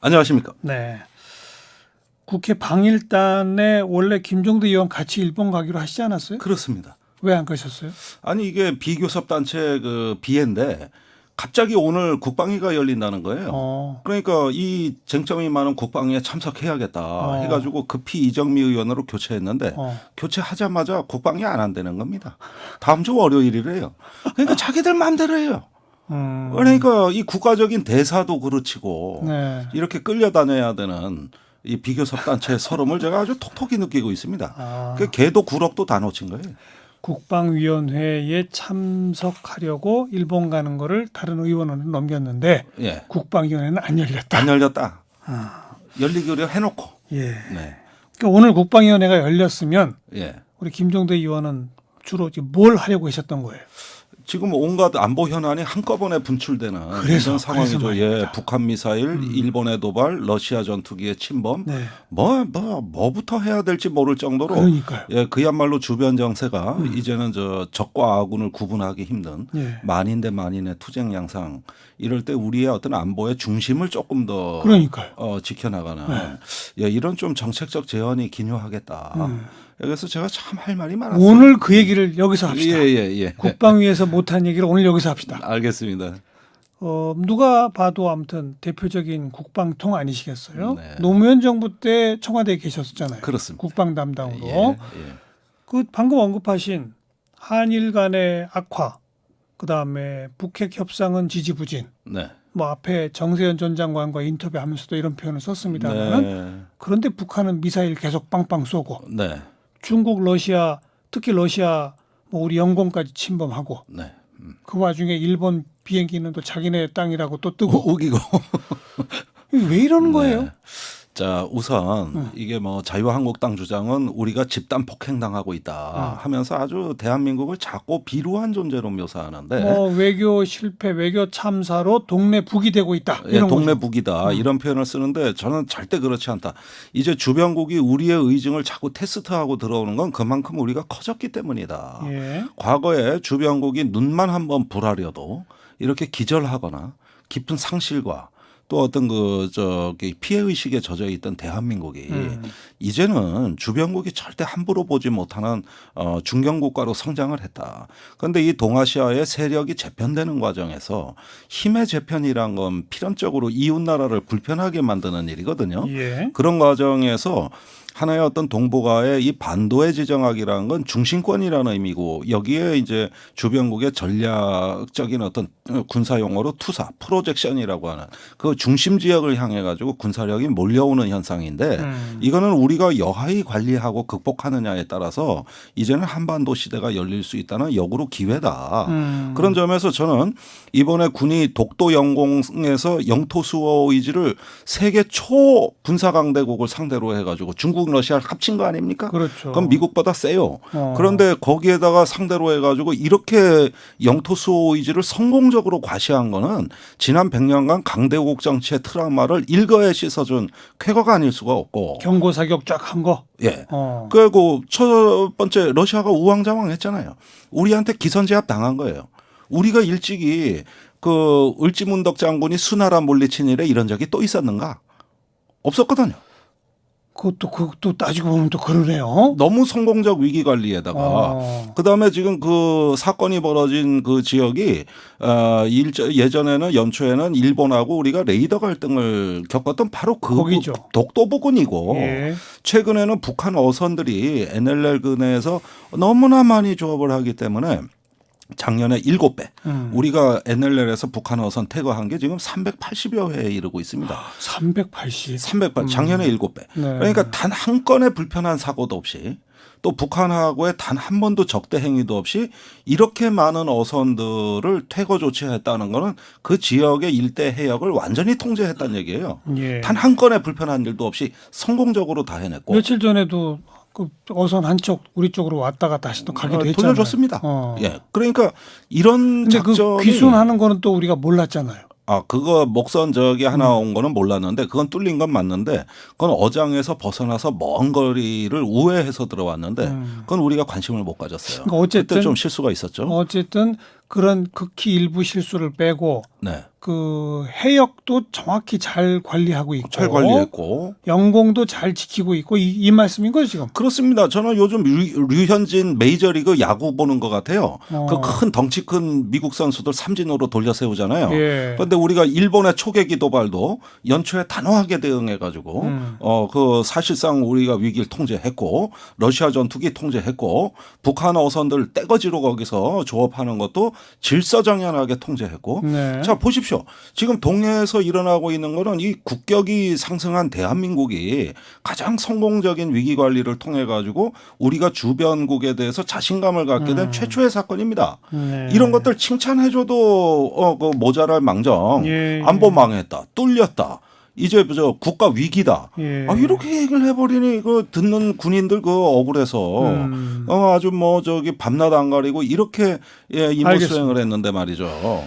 안녕하십니까? 네. 국회 방일단에 원래 김종대 의원 같이 일본 가기로 하시지 않았어요? 그렇습니다. 왜 안 가셨어요? 아니 이게 비교섭 단체 그 비회인데 갑자기 오늘 국방위가 열린다는 거예요. 그러니까 이 쟁점이 많은 국방위에 참석해야겠다 해가지고 급히 이정미 의원으로 교체했는데 교체하자마자 국방위 안 한다는 겁니다. 다음 주 월요일이래요. 그러니까 자기들 마음대로 해요. 그러니까 이 국가적인 대사도 그르치고 네. 이렇게 끌려다녀야 되는 이 비교섭 단체의 서름을 제가 아주 톡톡히 느끼고 있습니다. 그 개도 구럭도 다 놓친 거예요. 국방위원회에 참석하려고 일본 가는 거를 다른 의원은 넘겼는데 예. 국방위원회는 안 열렸다. 안 열렸다. 열리기로 해놓고. 예. 네. 그러니까 오늘 국방위원회가 열렸으면 예. 우리 김종대 의원은 주로 지금 뭘 하려고 하셨던 거예요? 지금 온갖 안보 현안이 한꺼번에 분출되는 그래서, 이런 상황이죠. 그래서 예, 북한 미사일, 일본의 도발, 러시아 전투기의 침범, 네. 뭐부터 해야 될지 모를 정도로, 그러니까요. 예, 그야말로 주변 정세가 이제는 적과 아군을 구분하기 힘든 예. 만인 대 만인의 투쟁 양상. 이럴 때 우리의 어떤 안보의 중심을 조금 더 그러니까요. 지켜나가는 예, 이런 좀 정책적 제언이 기묘하겠다. 그래서 제가 참 할 말이 많았어요. 오늘 그 얘기를 여기서 합시다. 예. 국방위에서 못한 얘기를 오늘 여기서 합시다. 알겠습니다. 누가 봐도 아무튼 대표적인 국방통 아니시겠어요? 네. 노무현 정부 때 청와대에 계셨었잖아요. 그렇습니다. 국방 담당으로. 예. 그 방금 언급하신 한일 간의 악화, 그다음에 북핵 협상은 지지부진. 네. 뭐 앞에 정세현 전 장관과 인터뷰하면서도 이런 표현을 썼습니다만 네. 그런데 북한은 미사일 계속 빵빵 쏘고 네. 중국, 러시아, 특히 러시아 뭐 우리 영공까지 침범하고 네. 그 와중에 일본 비행기는 또 자기네 땅이라고 또 뜨고 우기고. 왜 이러는 거예요? 네. 자, 우선 이게 뭐 자유한국당 주장은 우리가 집단 폭행당하고 있다 하면서 아주 대한민국을 작고 비루한 존재로 묘사하는데 외교 실패, 외교 참사로 동네 북이 되고 있다. 예, 이런 동네 거죠. 북이다 이런 표현을 쓰는데 저는 절대 그렇지 않다. 이제 주변국이 우리의 의증을 자꾸 테스트하고 들어오는 건 그만큼 우리가 커졌기 때문이다. 예. 과거에 주변국이 눈만 한번 불하려도 이렇게 기절하거나 깊은 상실과 또 어떤 피해 의식에 젖어 있던 대한민국이 이제는 주변국이 절대 함부로 보지 못하는 중견 국가로 성장을 했다. 그런데 이 동아시아의 세력이 재편되는 과정에서 힘의 재편이란 건 필연적으로 이웃 나라를 불편하게 만드는 일이거든요. 예. 그런 과정에서 하나의 어떤 동북아의 이 반도의 지정학이라는 건 중심권이라는 의미고 여기에 이제 주변국의 전략적인 어떤 군사 용어로 투사, 프로젝션이라고 하는 그 중심 지역을 향해 가지고 군사력이 몰려오는 현상인데 이거는 우리가 여하히 관리하고 극복하느냐에 따라서 이제는 한반도 시대가 열릴 수 있다는 역으로 기회다. 그런 점에서 저는 이번에 군이 독도 영공에서 영토 수호 의지를 세계 초 군사 강대국을 상대로 해가지고 중국 러시아를 합친 거 아닙니까? 그렇죠. 그럼 미국보다 세요. 그런데 거기에다가 상대로 해가지고 이렇게 영토 수호 의지를 성공적으로 과시한 거는 지난 100년간 강대국 정치의 트라우마를 일거에 씻어준 쾌거가 아닐 수가 없고. 경고 사격 쫙 한 거. 예. 그리고 첫 번째 러시아가 우왕좌왕했잖아요. 우리한테 기선제압 당한 거예요. 우리가 일찍이 그 을지문덕 장군이 수나라 물리친 일에 이런 적이 또 있었는가? 없었거든요. 그것도 따지고 보면 또 그러네요. 너무 성공적 위기 관리에다가 그다음에 지금 그 사건이 벌어진 그 지역이 예전에는 연초에는 일본하고 우리가 레이더 갈등을 겪었던 바로 거기죠. 독도 부근이고 예. 최근에는 북한 어선들이 NLL 근해에서 너무나 많이 조업을 하기 때문에 작년에 7배 우리가 NLL에서 북한 어선 태거한 게 지금 380여 회에 이르고 있습니다. 380. 300배 작년에 7배. 네. 그러니까 단 한 건의 불편한 사고도 없이 또 북한하고의 단 한 번도 적대 행위도 없이 이렇게 많은 어선들을 퇴거 조치했다는 거는 그 지역의 일대 해역을 완전히 통제했다는 얘기예요. 예. 단 한 건의 불편한 일도 없이 성공적으로 다 해냈고. 며칠 전에도 그 어선 한쪽 우리 쪽으로 왔다가 다시 또 가기도 했잖아요. 돌려줬습니다. 예, 그러니까 이런 근데 작전이 그 귀순하는 거는 또 우리가 몰랐잖아요. 그거 목선 저기 하나 온 거는 몰랐는데 그건 뚫린 건 맞는데 그건 어장에서 벗어나서 먼 거리를 우회해서 들어왔는데 그건 우리가 관심을 못 가졌어요. 그러니까 어쨌든 그때 좀 실수가 있었죠. 어쨌든 그런 극히 일부 실수를 빼고 네. 그 해역도 정확히 잘 관리하고 있고 잘 관리했고. 영공도 잘 지키고 있고 이 말씀인 거죠 지금. 그렇습니다. 저는 요즘 류현진 메이저리그 야구 보는 것 같아요. 그 큰 덩치 큰 미국 선수들 삼진으로 돌려 세우잖아요. 예. 그런데 우리가 일본의 초계기 도발도 연초에 단호하게 대응해가지고 그 사실상 우리가 위기를 통제했고 러시아 전투기 통제했고 북한 어선들 떼거지로 거기서 조업하는 것도 질서정연하게 통제했고. 네. 자 보십시오. 지금 동해에서 일어나고 있는 거는 이 국격이 상승한 대한민국이 가장 성공적인 위기 관리를 통해 가지고 우리가 주변국에 대해서 자신감을 갖게 된 최초의 사건입니다. 네. 이런 것들 칭찬해줘도 그 모자랄 망정. 예, 안보 망했다, 뚫렸다. 이제 저 국가 위기다. 예. 이렇게 얘기를 해버리니 그 듣는 군인들 그 억울해서 아주 뭐 저기 밤낮 안 가리고 이렇게 임무 알겠습니다. 수행을 했는데 말이죠.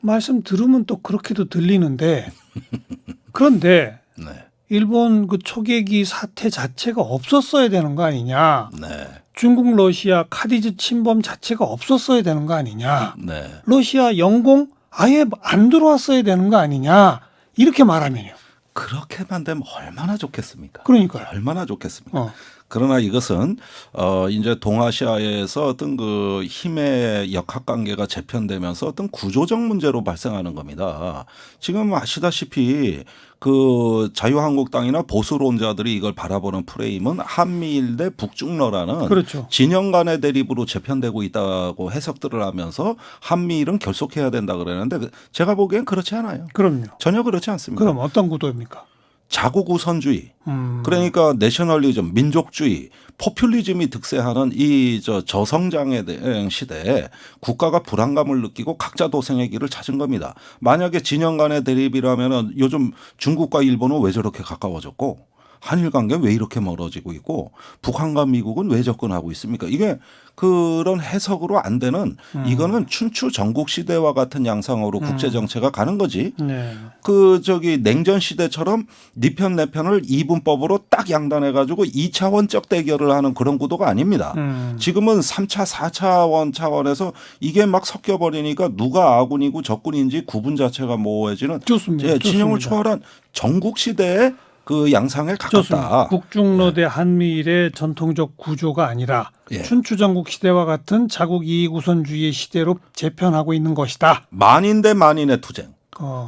말씀 들으면 또 그렇게도 들리는데 그런데 네. 일본 그 초계기 사태 자체가 없었어야 되는 거 아니냐. 네. 중국 러시아 카디즈 침범 자체가 없었어야 되는 거 아니냐. 네. 러시아 영공 아예 안 들어왔어야 되는 거 아니냐. 이렇게 말하면요. 그렇게만 되면 얼마나 좋겠습니까? 그러니까요. 얼마나 좋겠습니까? 어. 그러나 이것은 이제 동아시아에서 어떤 그 힘의 역학관계가 재편되면서 어떤 구조적 문제로 발생하는 겁니다. 지금 아시다시피 그 자유한국당이나 보수론자들이 이걸 바라보는 프레임은 한미일 대 북중러라는 그렇죠. 진영 간의 대립으로 재편되고 있다고 해석들을 하면서 한미일은 결속해야 된다 그러는데 제가 보기엔 그렇지 않아요. 그럼요. 전혀 그렇지 않습니다. 그럼 어떤 구도입니까? 자국 우선주의, 그러니까 내셔널리즘, 민족주의, 포퓰리즘이 득세하는 이 저성장의 시대에 국가가 불안감을 느끼고 각자 도생의 길을 찾은 겁니다. 만약에 진영 간의 대립이라면 요즘 중국과 일본은 왜 저렇게 가까워졌고 한일 관계는 왜 이렇게 멀어지고 있고 북한과 미국은 왜 접근하고 있습니까? 이게 그런 해석으로 안 되는 이거는 춘추 전국 시대와 같은 양상으로 국제 정체가 가는 거지. 네. 그 저기 냉전 시대처럼 네 편 내 편을 이분법으로 딱 양단해 가지고 2차원적 대결을 하는 그런 구도가 아닙니다. 지금은 3차, 4차원 차원에서 이게 막 섞여 버리니까 누가 아군이고 적군인지 구분 자체가 모호해지는 좋습니다. 예, 진영을 좋습니다. 초월한 전국 시대의 그 양상에 좋습니다. 가깝다. 북중러 대 한미일의 전통적 구조가 아니라 예. 춘추전국 시대와 같은 자국 이익 우선주의의 시대로 재편하고 있는 것이다. 만인 대 만인의 투쟁.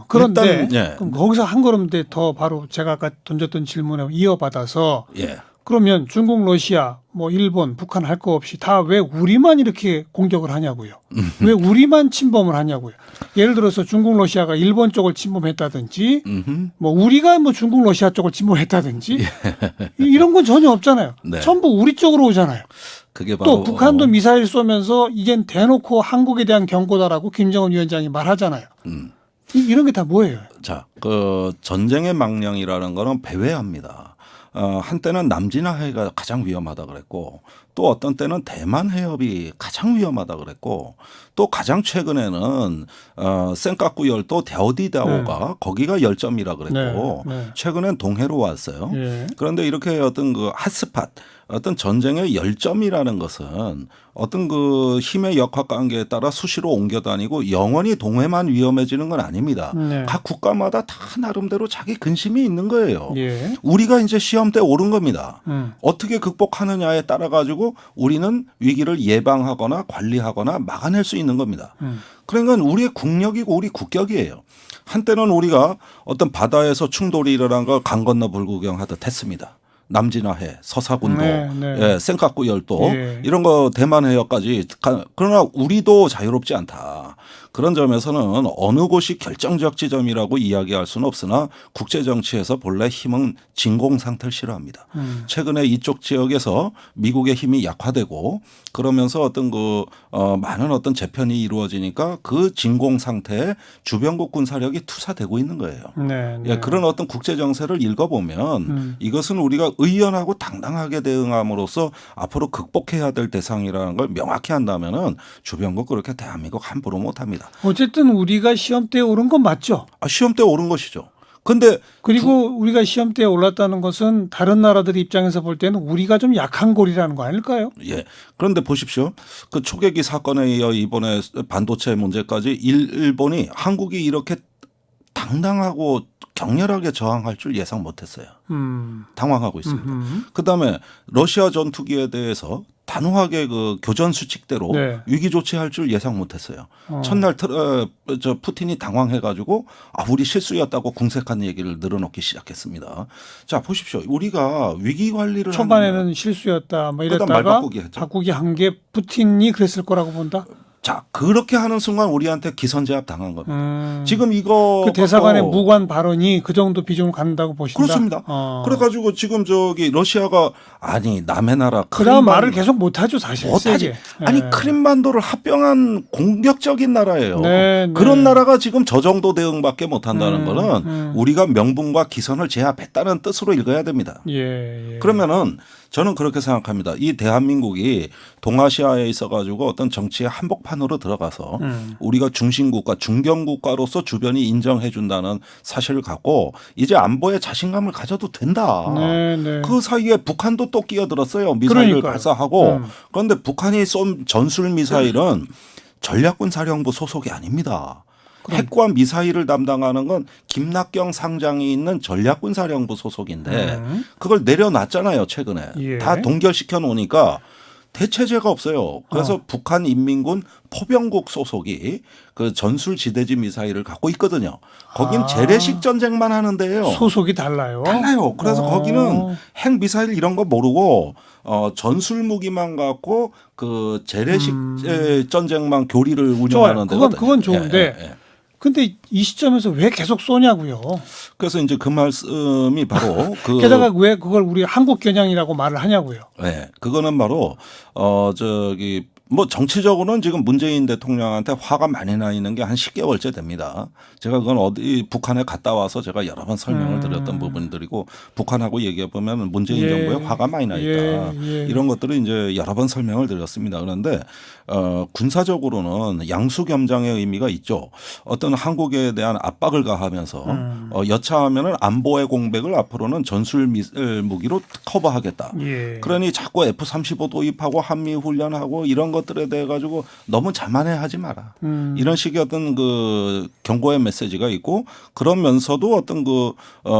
그런데 일단, 예. 그럼 거기서 한 걸음 더 바로 제가 아까 던졌던 질문에 이어받아서 예. 그러면 중국, 러시아, 뭐 일본, 북한 할 거 없이 다 왜 우리만 이렇게 공격을 하냐고요. 왜 우리만 침범을 하냐고요. 예를 들어서 중국, 러시아가 일본 쪽을 침범했다든지 뭐 우리가 뭐 중국, 러시아 쪽을 침범했다든지 이런 건 전혀 없잖아요. 네. 전부 우리 쪽으로 오잖아요. 그게 바로 또 북한도 미사일 쏘면서 이젠 대놓고 한국에 대한 경고다라고 김정은 위원장이 말하잖아요. 이런 게 다 뭐예요? 자, 그 전쟁의 망령이라는 거는 배회합니다. 한때는 남진아 해가 가장 위험하다 그랬고 또 어떤 때는 대만 해협이 가장 위험하다 그랬고 또 가장 최근에는 센카쿠 열도 데오디다오가 거기가 열점이라 그랬고 네, 네. 최근엔 동해로 왔어요. 예. 그런데 이렇게 어떤 그 핫스팟 어떤 전쟁의 열점이라는 것은 어떤 그 힘의 역학관계에 따라 수시로 옮겨 다니고 영원히 동해만 위험해지는 건 아닙니다. 네. 각 국가마다 다 나름대로 자기 근심이 있는 거예요. 예. 우리가 이제 시험 때 오른 겁니다. 음. 어떻게 극복하느냐에 따라 가지고 우리는 위기를 예방하거나 관리하거나 막아낼 수 있는 겁니다. 그러니까 우리의 국력이고 우리 국격이에요. 한때는 우리가 어떤 바다에서 충돌이 일어난 걸 강 건너 불구경하듯 했습니다. 남진아해, 서사군도, 네, 네. 예, 센카쿠 열도 예. 이런 거 대만 해역까지 그러나 우리도 자유롭지 않다. 그런 점에서는 어느 곳이 결정적 지점이라고 이야기할 수는 없으나 국제 정치에서 본래 힘은 진공 상태를 싫어합니다. 최근에 이쪽 지역에서 미국의 힘이 약화되고 그러면서 어떤 그 많은 어떤 재편이 이루어지니까 그 진공 상태에 주변국 군사력이 투사되고 있는 거예요. 네, 네. 예, 그런 어떤 국제 정세를 읽어보면 이것은 우리가 의연하고 당당하게 대응함으로써 앞으로 극복해야 될 대상이라는 걸 명확히 한다면은 주변국 그렇게 대한민국 함부로 못합니다. 어쨌든 우리가 시험 때 오른 건 맞죠? 시험 때 옳은 것이죠. 근데 그리고 우리가 시험대에 올랐다는 것은 다른 나라들 입장에서 볼 때는 우리가 좀 약한 골이라는 거 아닐까요? 예. 그런데 보십시오. 그 초계기 사건에 이어 이번에 반도체 문제까지 일본이 한국이 이렇게 당당하고 격렬하게 저항할 줄 예상 못했어요. 당황하고 있습니다. 그다음에 러시아 전투기에 대해서 단호하게 그 교전 수칙대로 네. 위기 조치할 줄 예상 못했어요. 첫날 푸틴이 당황해가지고 우리 실수였다고 궁색한 얘기를 늘어놓기 시작했습니다. 자 보십시오. 우리가 위기 관리를 초반에는 실수였다 뭐 그다음 이랬다가 말바꾸기 했죠. 바꾸기 한 게 푸틴이 그랬을 거라고 본다. 자 그렇게 하는 순간 우리한테 기선제압 당한 겁니다. 지금 이거 그 대사관의 무관 발언이 그 정도 비중을 갖는다고 보신다. 그렇습니다. 그래가지고 지금 저기 러시아가 아니 남의 나라 그다음 말을 계속 못하죠 사실. 못하지. 세게. 아니 네. 크림반도를 합병한 공격적인 나라예요. 네, 그런 네. 나라가 지금 저 정도 대응밖에 못한다는 거는 우리가 명분과 기선을 제압했다는 뜻으로 읽어야 됩니다. 예. 그러면은 저는 그렇게 생각합니다. 이 대한민국이 동아시아에 있어가지고 어떤 정치의 한복판으로 들어가서 우리가 중심국가, 중견국가로서 주변이 인정해준다는 사실을 갖고 이제 안보에 자신감을 가져도 된다. 네. 그 사이에 북한도 또 끼어들었어요. 미사일을 그러니까요. 발사하고. 그런데 북한이 쏜 전술 미사일은 전략군 사령부 소속이 아닙니다. 핵과 미사일을 담당하는 건 김낙경 상장이 있는 전략군 사령부 소속인데 그걸 내려놨잖아요 최근에. 예. 다 동결시켜 놓으니까 대체제가 없어요. 그래서 북한 인민군 포병국 소속이 그 전술 지대지 미사일을 갖고 있거든요. 거긴 재래식 전쟁만 하는데요. 소속이 달라요. 달라요. 그래서 거기는 핵 미사일 이런 거 모르고 전술 무기만 갖고 그 재래식 전쟁만 교리를 운영하는 데가 그건 좋은데. 근데 이 시점에서 왜 계속 쏘냐고요. 그래서 이제 그 말씀이 바로 게다가 왜 그걸 우리 한국 겨냥이라고 말을 하냐고요. 네, 그거는 바로 저기 뭐 정치적으로는 지금 문재인 대통령한테 화가 많이 나 있는 게 한 10개월째 됩니다. 제가 그건 어디 북한에 갔다 와서 제가 여러 번 설명을 드렸던 부분들이고 북한하고 얘기해 보면 문재인 정부에 화가 많이 나 있다. 이런 것들을 이제 여러 번 설명을 드렸습니다. 그런데 군사적으로는 양수겸장의 의미가 있죠. 어떤 한국에 대한 압박을 가하면서 여차하면은 안보의 공백을 앞으로는 전술 무기로 커버하겠다. 그러니 자꾸 F-35 도입하고 한미 훈련하고 이런 것들에 대해 가지고 너무 자만해하지 마라. 이런 식의 어떤 그 경고의 메시지가 있고 그러면서도 어떤 그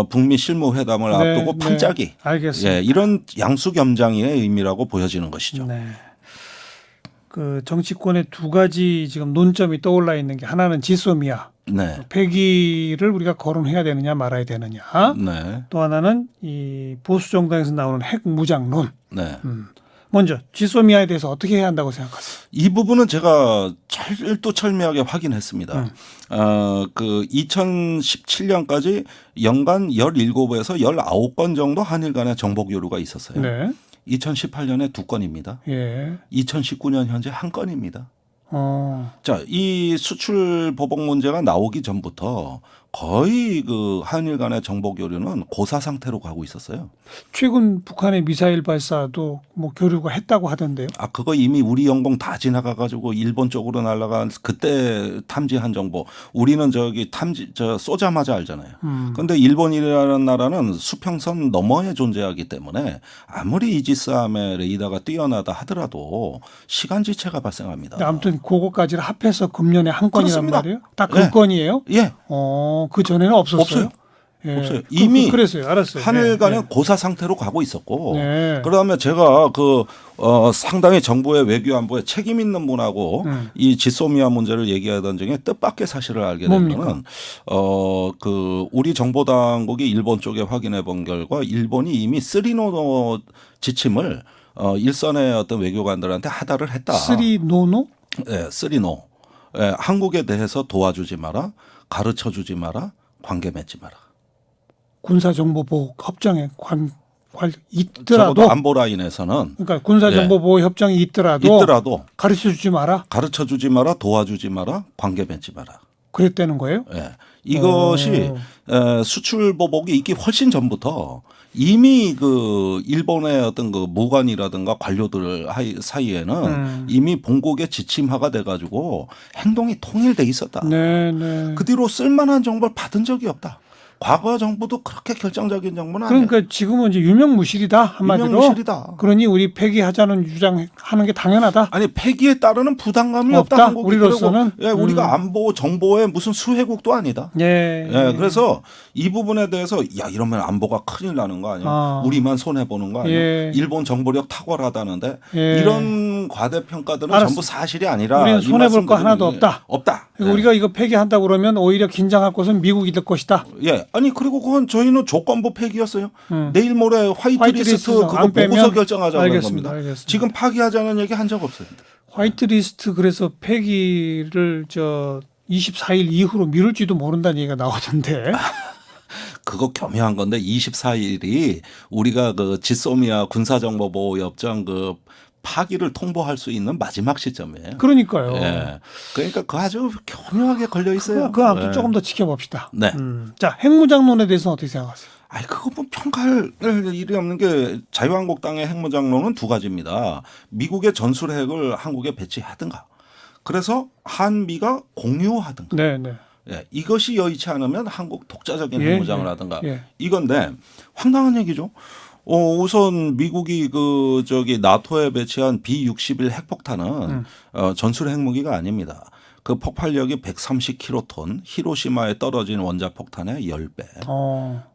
북미 실무회담을 앞두고 판짜기. 알겠습니다. 예, 이런 양수겸장의 의미라고 보여지는 것이죠. 네. 그 정치권에 두 가지 지금 논점이 떠올라 있는 게 하나는 지소미아. 네. 폐기를 우리가 거론해야 되느냐 말아야 되느냐. 네. 또 하나는 이 보수 정당에서 나오는 핵 무장론. 네. 먼저 지소미아에 대해서 어떻게 해야 한다고 생각하세요? 이 부분은 제가 철두철미하게 확인했습니다. 그 2017년까지 연간 17에서 19건 정도 한일 간의 정보 교류가 있었어요. 네. 2018년에 2건입니다. 예. 2019년 현재 1건입니다. 어. 자, 이 수출 보복 문제가 나오기 전부터 거의 그 한일 간의 정보 교류는 고사 상태로 가고 있었어요. 최근 북한의 미사일 발사도 뭐 교류가 했다고 하던데요. 그거 이미 우리 영공 다 지나가 가지고 일본 쪽으로 날아간 그때 탐지한 정보. 우리는 저기 쏘자마자 알잖아요. 그런데 일본이라는 나라는 수평선 너머에 존재하기 때문에 아무리 이지스함의 레이더가 뛰어나다 하더라도 시간 지체가 발생합니다. 아무튼 그거까지를 합해서 금년에 한 건이란 그렇습니다. 말이에요? 딱 그 건이에요? 예. 그 전에는 없었어요? 없어요. 예. 없어요. 이미 그랬어요. 알았어요. 한일 간의 고사 상태로 가고 있었고 네. 그다음에 제가 상당히 정부의 외교 안보에 책임 있는 분하고 이 지소미아 문제를 얘기하던 중에 뜻밖의 사실을 알게 된 거는 그 우리 정보 당국이 일본 쪽에 확인해 본 결과 일본이 이미 쓰리노 지침을 일선의 어떤 외교관들한테 하달을 했다. 쓰리노노? 네, 쓰리노. 네, 한국에 대해서 도와주지 마라, 가르쳐 주지 마라, 관계 맺지 마라. 군사정보보호 협정에 있더라도 적어도 안보 라인에서는 그러니까 군사정보보호 협정이 있더라도 가르쳐주지 마라. 가르쳐 주지 마라, 도와주지 마라, 관계 맺지 마라. 그랬다는 거예요? 예. 이것이 수출 보복이 있기 훨씬 전부터 이미 그 일본의 어떤 그 무관이라든가 관료들 사이에는 이미 본국의 지침화가 돼가지고 행동이 통일돼 있었다. 네. 그 뒤로 쓸만한 정보를 받은 적이 없다. 과거 정부도 그렇게 결정적인 정부는 아니에요. 그러니까 지금은 이제 유명무실이다 한마디로. 유명무실이다. 그러니 우리 폐기하자는 주장하는 게 당연하다. 아니 폐기에 따르는 부담감이 없다? 없다. 한국이. 우리로서는? 그리고, 예, 우리가 안보 정보의 무슨 수혜국도 아니다. 예. 예, 그래서 이 부분에 대해서 야 이러면 안보가 큰일 나는 거 아니야? 우리만 손해 보는 거 아니야? 예. 일본 정보력 탁월하다는데 예. 이런 과대평가들은 알았어. 전부 사실이 아니라 우리는 이 손해 볼 거 말씀드리는 하나도 게 없다. 없다. 그러니까 우리가 이거 폐기한다 그러면 오히려 긴장할 것은 미국이 될 것이다. 예, 아니 그리고 그건 저희는 조건부 폐기였어요. 내일 모레 화이트리스트 화이트리스트 그거 안 빼면 보고서 결정하자는 알겠습니다. 겁니다. 알겠습니다. 지금 파기하자는 얘기 한 적 없어요. 화이트리스트 그래서 폐기를 24일 이후로 미룰지도 모른다는 얘기가 나오던데. 그거 교묘한 건데 24일이 우리가 그 지소미아 군사정보보호협정 그 파기를 통보할 수 있는 마지막 시점이에요. 그러니까요. 예. 그러니까 그 아주 교묘하게 걸려 있어요. 그 앞도 예. 조금 더 지켜봅시다. 네. 자, 핵무장론에 대해서는 어떻게 생각하세요? 아니 그거 뭐 평가할 일이 없는 게 자유한국당의 핵무장론은 두 가지입니다. 미국의 전술핵을 한국에 배치하든가. 그래서 한미가 공유하든가. 네, 네. 예, 이것이 여의치 않으면 한국 독자적인 예, 핵무장을 예, 하든가. 예. 이건데 황당한 얘기죠. 우선 미국이 나토에 배치한 B-61 핵폭탄은 전술 핵무기가 아닙니다. 그 폭발력이 130킬로톤, 히로시마에 떨어진 원자폭탄의 10배.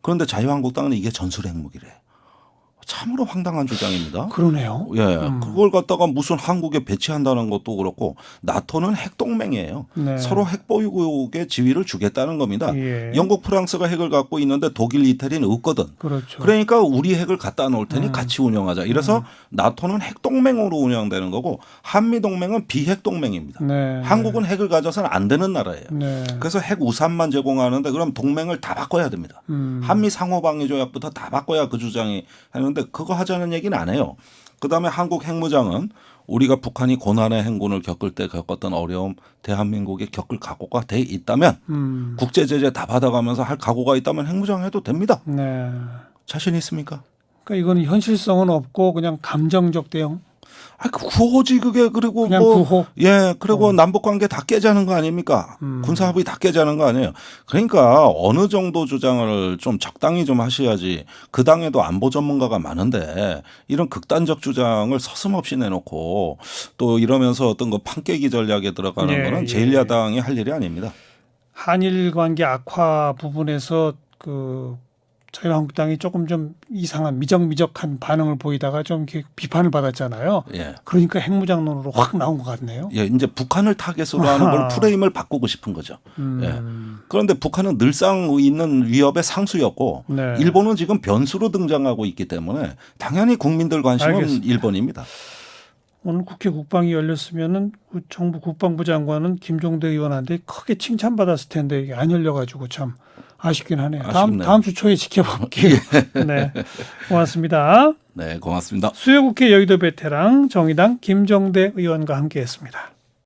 그런데 자유한국당은 이게 전술 핵무기래. 참으로 황당한 주장입니다. 그러네요. 예, 그걸 갖다가 무슨 한국에 배치한다는 것도 그렇고 나토는 핵동맹이에요. 네. 서로 핵보유국의 지위를 주겠다는 겁니다. 예. 영국, 프랑스가 핵을 갖고 있는데 독일, 이태리는 없거든. 그렇죠. 그러니까 우리 핵을 갖다 놓을 테니 같이 운영하자. 이래서 나토는 핵동맹으로 운영되는 거고 한미동맹은 비핵동맹입니다. 네. 한국은 핵을 가져서는 안 되는 나라예요. 네. 그래서 핵 우산만 제공하는데 그럼 동맹을 다 바꿔야 됩니다. 한미 상호방위조약부터 다 바꿔야 그 주장이 하는데 그거 하자는 얘기는 안 해요. 그다음에 한국 핵무장은 우리가 북한이 고난의 행군을 겪을 때 겪었던 어려움 대한민국이 겪을 각오가 돼 있다면 국제 제재 다 받아가면서 할 각오가 있다면 핵무장해도 됩니다. 네. 자신 있습니까? 그러니까 이건 현실성은 없고 그냥 감정적 대응. 구호지 그게. 그리고 그냥 뭐 구호. 예, 그리고 남북 관계 다 깨자는 거 아닙니까? 군사 합의 다 깨자는 거 아니에요. 그러니까 어느 정도 주장을 좀 적당히 좀 하셔야지. 그 당에도 안보 전문가가 많은데 이런 극단적 주장을 서슴없이 내놓고 또 이러면서 어떤 거 판깨기 전략에 들어가는 예, 거는 예. 제1야당이 할 일이 아닙니다. 한일 관계 악화 부분에서 그 자유한국당이 조금 좀 이상한 미적미적한 반응을 보이다가 좀 이렇게 비판을 받았잖아요. 예. 그러니까 핵무장론으로 확 나온 것 같네요. 예, 이제 북한을 타겟으로 하는 걸 프레임을 바꾸고 싶은 거죠. 예. 그런데 북한은 늘상 있는 위협의 상수였고 네. 일본은 지금 변수로 등장하고 있기 때문에 당연히 국민들 관심은 알겠습니다. 일본입니다. 오늘 국회 국방이 열렸으면은 정부 국방부 장관은 김종대 의원한테 크게 칭찬받았을 텐데 이게 안 열려가지고 참 아쉽긴 하네요. 아쉽네요. 다음 주 초에 지켜볼게요. 네, 고맙습니다. 네, 고맙습니다. 수요국회 여의도 베테랑 정의당 김종대 의원과 함께했습니다.